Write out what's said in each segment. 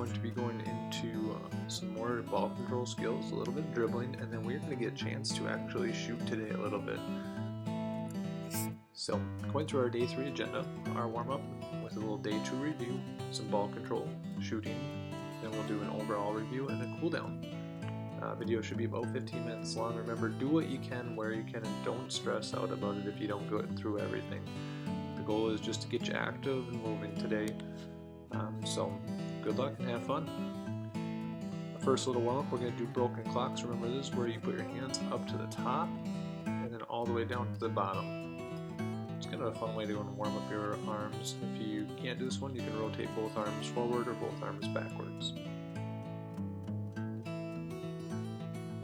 going to be going into some more ball control skills, a little bit of dribbling, and then we're going to get a chance to actually shoot today a little bit. So, going through our day 3 agenda, our warm-up with a little day 2 review, some ball control, shooting, then we'll do an overall review and a cool down. Video should be about 15 minutes long. Remember, do what you can, where you can, and don't stress out about it if you don't go through everything. The goal is just to get you active and moving today. So good luck and have fun. First little warm up, we're going to do broken clocks. Remember, this is where you put your hands up to the top and then all the way down to the bottom. It's kind of a fun way to go and warm up your arms. If you can't do this one, you can rotate both arms forward or both arms backwards.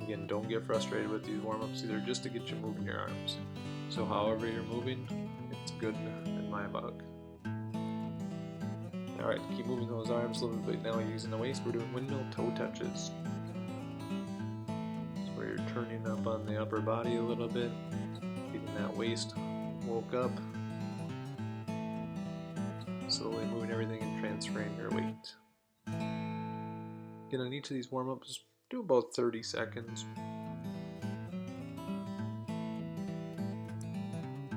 Again, don't get frustrated with these warm-ups either, just to get you moving your arms. So however you're moving, it's good in my book. Alright, keep moving those arms a little bit. Now using the waist, we're doing windmill toe touches. So where you're turning up on the upper body a little bit, getting that waist woke up, slowly moving everything and transferring your weight. Again, on each of these warm-ups, do about 30 seconds.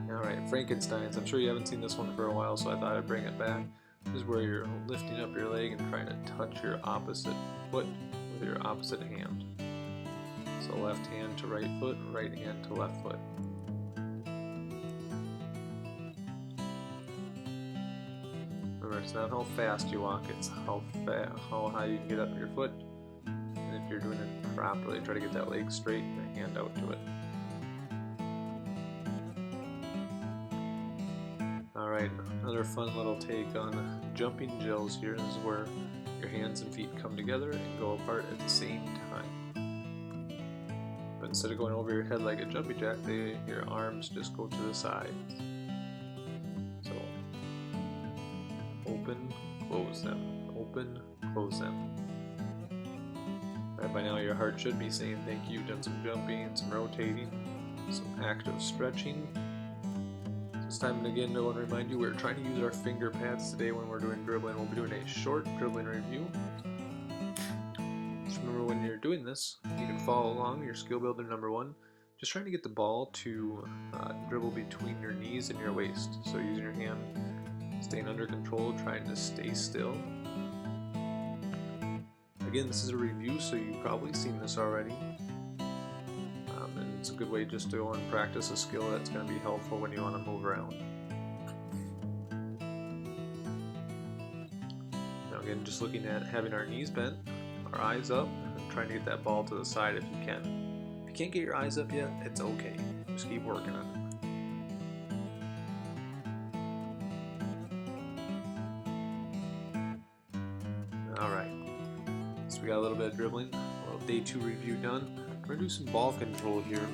Alright, Frankensteins. I'm sure you haven't seen this one for a while, so I thought I'd bring it back. This is where you're lifting up your leg and trying to touch your opposite foot with your opposite hand. So left hand to right foot, right hand to left foot. Remember, it's not how fast you walk, it's how high you can get up your foot. And if you're doing it properly, try to get that leg straight and your hand out to it. Alright, another fun little take on jumping jills here. This is where your hands and feet come together and go apart at the same time. But instead of going over your head like a jumping jack, your arms just go to the sides. So, open, close them, open, close them. Alright, by now your heart should be saying thank you. You've done some jumping, some rotating, some active stretching. It's time again to remind you we're trying to use our finger pads today when we're doing dribbling. We'll be doing a short dribbling review. Just remember, when you're doing this, you can follow along your skill builder number 1. Just trying to get the ball to dribble between your knees and your waist. So using your hand, staying under control, trying to stay still. Again, this is a review, so you've probably seen this already. And it's a good way just to go and practice a skill that's going to be helpful when you want to move around. Now again, just looking at having our knees bent, our eyes up, and trying to get that ball to the side if you can. If you can't get your eyes up yet, it's okay. Just keep working on it. Alright. We got a little bit of dribbling, a little day 2 review done. We're going to do some ball control here,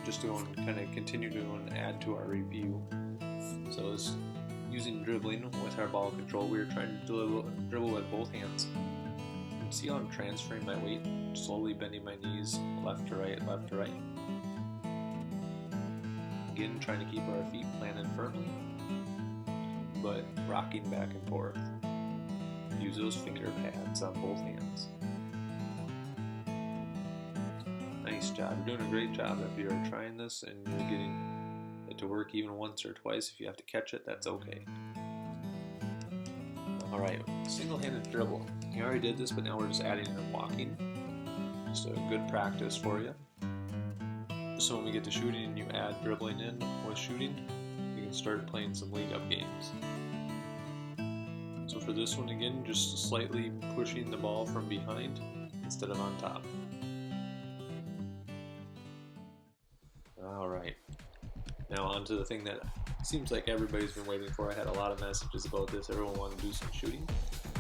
just to go and kind of continue to go and add to our review. So as using dribbling with our ball control, we are trying to dribble with both hands. You can see how I'm transferring my weight, slowly bending my knees left to right, left to right. Again, trying to keep our feet planted firmly, but rocking back and forth. Use those finger pads on both hands. Nice job. You're doing a great job. If you're trying this and you're getting it to work even once or twice, if you have to catch it, that's okay. Alright, single-handed dribble. You already did this, but now we're just adding in walking. Just a good practice for you. So when we get to shooting and you add dribbling in with shooting, you can start playing some lead-up games. So for this one again, just slightly pushing the ball from behind instead of on top. Alright, now on to the thing that seems like everybody's been waiting for. I had a lot of messages about this. Everyone wanted to do some shooting.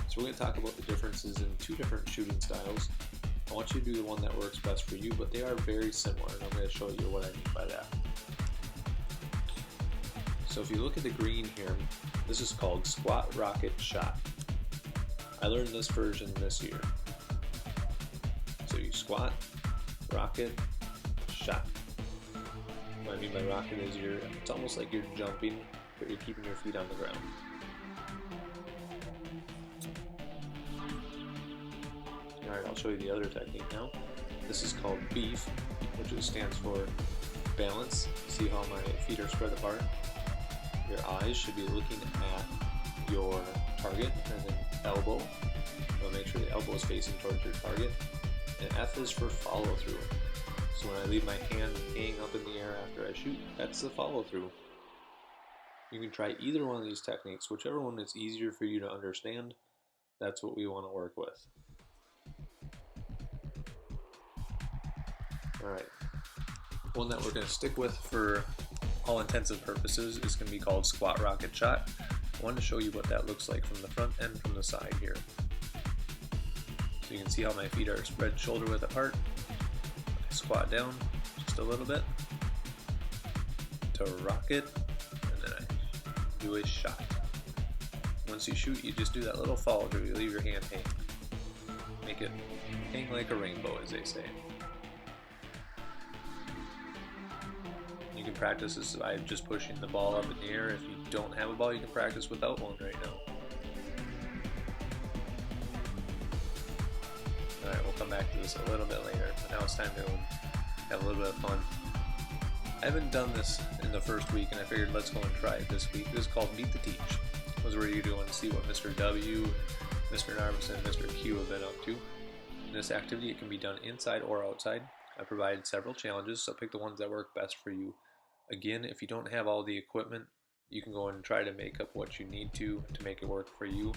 So we're going to talk about the differences in 2 different shooting styles. I want you to do the one that works best for you, but they are very similar, and I'm going to show you what I mean by that. So if you look at the green here, this is called squat, rocket, shot. I learned this version this year. So you squat, rocket, shot. What I mean by rocket is it's almost like you're jumping, but you're keeping your feet on the ground. Alright, I'll show you the other technique now. This is called beef, which stands for balance. See how my feet are spread apart? Your eyes should be looking at your target, and then elbow. So make sure the elbow is facing towards your target. And F is for follow through. So when I leave my hand hanging up in the air after I shoot, that's the follow through. You can try either one of these techniques, whichever one is easier for you to understand. That's what we want to work with. Alright, one that we're going to stick with for all intents and purposes is going to be called squat rocket shot. I wanted to show you what that looks like from the front and from the side here. So you can see how my feet are spread shoulder width apart. I squat down just a little bit to rocket, and then I do a shot. Once you shoot, you just do that little follow through. You leave your hand hang. Make it hang like a rainbow, as they say. You can practice this by just pushing the ball up in the air. If you don't have a ball, you can practice without one right now. Alright, we'll come back to this a little bit later, but now it's time to have a little bit of fun. I haven't done this in the first week, and I figured let's go and try it this week. This is called Beat the Teach. This is where you do want to see what Mr. W, Mr. Narvis, and Mr. Q have been up to. In this activity, it can be done inside or outside. I provided several challenges, so pick the ones that work best for you. Again, if you don't have all the equipment, you can go and try to make up what you need to make it work for you.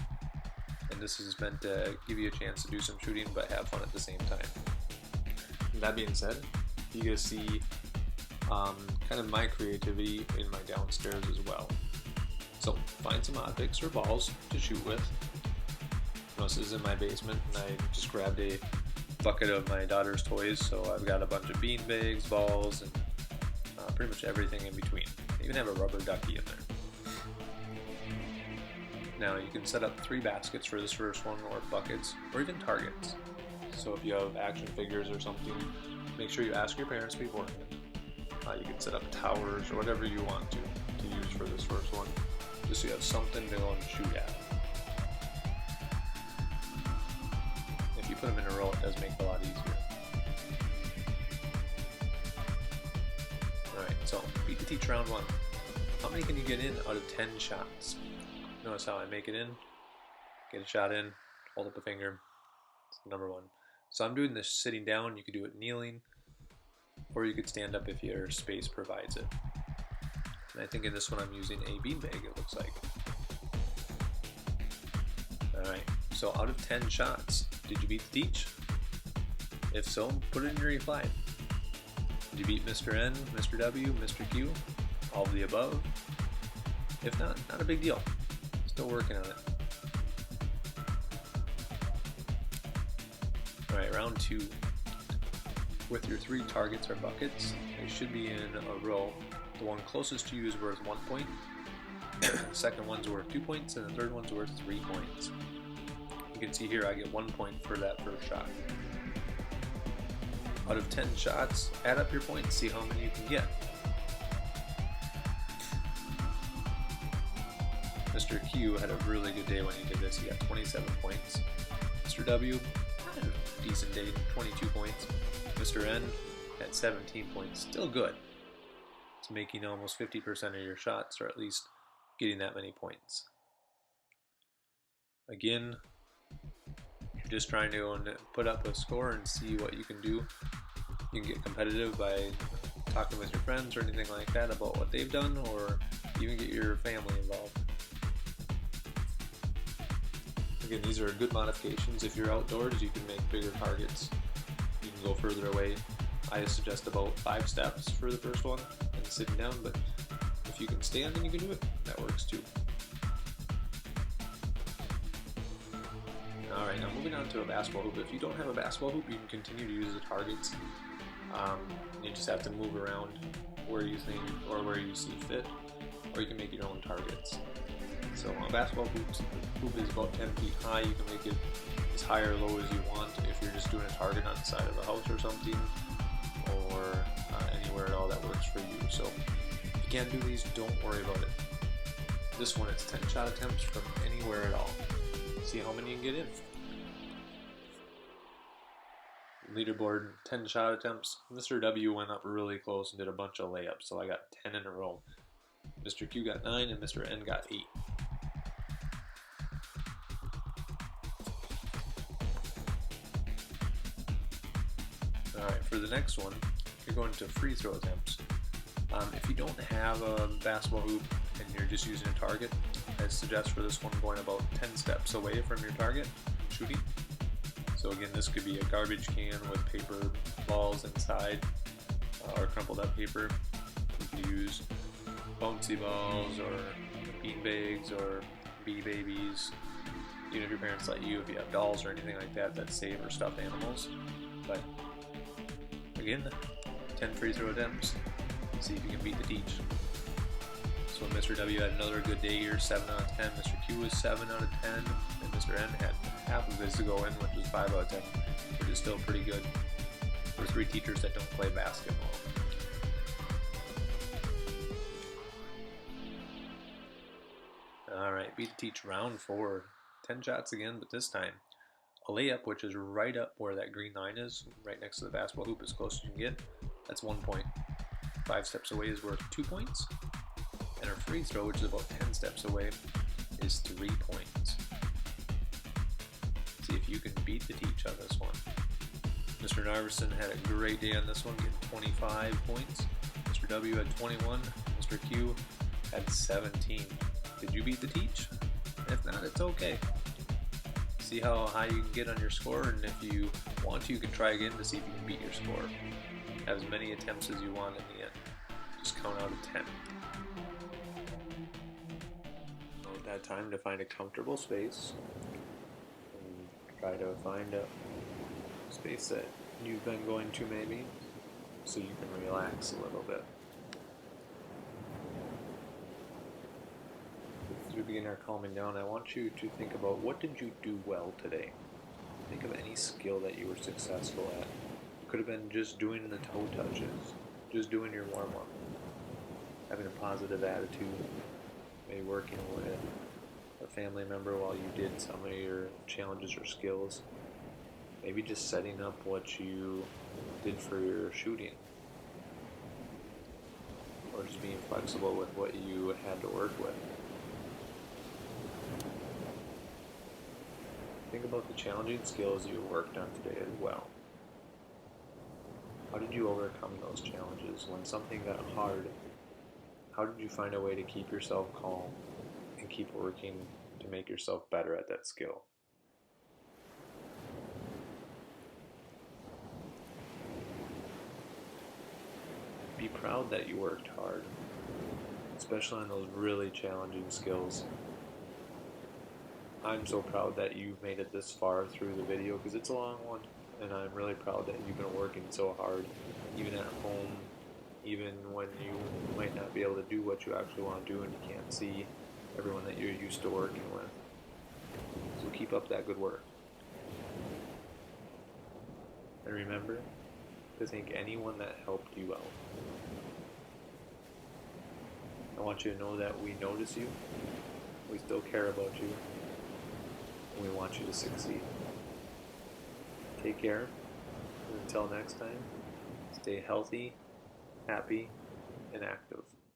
And this is meant to give you a chance to do some shooting, but have fun at the same time. That being said, you get to see kind of my creativity in my downstairs as well. So find some optics or balls to shoot with. This is in my basement, and I just grabbed a bucket of my daughter's toys, so I've got a bunch of bean bags, balls, and pretty much everything in between. I even have a rubber ducky in there. Now you can set up 3 baskets for this first one, or buckets, or even targets. So if you have action figures or something, make sure you ask your parents beforehand. You can set up towers or whatever you want to use for this first one, just so you have something to go and shoot at. If you put them in a row, it does make it a lot easier. Alright, so beat the teach round 1. How many can you get in out of 10 shots? Notice how I make it in, get a shot in, hold up a finger. It's number 1. So I'm doing this sitting down. You could do it kneeling, or you could stand up if your space provides it. And I think in this one I'm using a beanbag, it looks like. Alright, so out of 10 shots, did you beat the teach? If so, put it in your reply. Did you beat Mr. N, Mr. W, Mr. Q? All of the above? If not, not a big deal. Still working on it. Alright, round 2. With your 3 targets or buckets, they should be in a row. The one closest to you is worth 1 point, the second one's worth 2 points, and the third one's worth 3 points. You can see here I get 1 point for that first shot. Out of 10 shots, add up your points, see how many you can get. Mr. Q had a really good day when he did this. He got 27 points. Mr. W had a decent day, 22 points. Mr. N had 17 points. Still good. It's making almost 50% of your shots, or at least getting that many points. Again, you're just trying to put up a score and see what you can do. You can get competitive by talking with your friends or anything like that about what they've done, or even get your family involved. Again, these are good modifications. If you're outdoors, you can make bigger targets. You can go further away. I suggest about 5 steps for the first one and sitting down, but if you can stand and you can do it, that works too. Alright, now moving on to a basketball hoop. If you don't have a basketball hoop, you can continue to use the targets. You just have to move around where you think or where you see fit, or you can make your own targets. So a basketball hoop is about 10 feet high. You can make it as high or low as you want if you're just doing a target on the side of a house or something, or anywhere at all that works for you. So if you can't do these, don't worry about it. This one, it's 10 shot attempts from anywhere at all. See how many you can get in. Leaderboard, 10 shot attempts. Mr. W went up really close and did a bunch of layups, so I got 10 in a row. Mr. Q got 9 and Mr. N got 8. Alright, for the next one, you're going to free throw attempts. If you don't have a basketball hoop and you're just using a target, I suggest for this one going about 10 steps away from your target shooting. So again, this could be a garbage can with paper balls inside or crumpled up paper. You could use bouncy balls or bean bags or bee babies. Even if your parents let you, if you have dolls or anything like that that save or stuffed animals. But again, 10 free throw attempts. See if you can beat the teach. So Mr. W had another good day here, 7 out of 10. Mr. Q was 7 out of 10. And Mr. N had half of his to go in, which was 5 out of 10, which is still pretty good for 3 teachers that don't play basketball. Alright, beat the teach round 4. 10 shots again, but this time a layup, which is right up where that green line is, right next to the basketball hoop, as close as you can get. That's 1 point. 5 steps away is worth 2 points. And our free throw, which is about 10 steps away, is 3 points. See if you can beat the teach on this one. Mr. Narveson had a great day on this one, getting 25 points. Mr. W had 21. Mr. Q had 17. Did you beat the teach? If not, it's okay. See how high you can get on your score, and if you want to, you can try again to see if you can beat your score. Have as many attempts as you want in the end. Just count out of 10. At that time to find a comfortable space and try to find a space that you've been going to maybe so you can relax a little bit. As we begin our calming down, I want you to think about what did you do well today. Think of any skill that you were successful at. It could have been just doing the toe touches, just doing your warm-up, having a positive attitude, maybe working with a family member while you did some of your challenges or skills, maybe just setting up what you did for your shooting, or just being flexible with what you had to work with. Think about the challenging skills you worked on today as well. How did you overcome those challenges? When something got hard, how did you find a way to keep yourself calm and keep working to make yourself better at that skill? Be proud that you worked hard, especially on those really challenging skills. I'm so proud that you've made it this far through the video because it's a long one, and I'm really proud that you've been working so hard, even at home, even when you might not be able to do what you actually want to do and you can't see everyone that you're used to working with. So keep up that good work. And remember to thank anyone that helped you out. I want you to know that we notice you, we still care about you, and we want you to succeed. Take care, and until next time, stay healthy, happy, and active.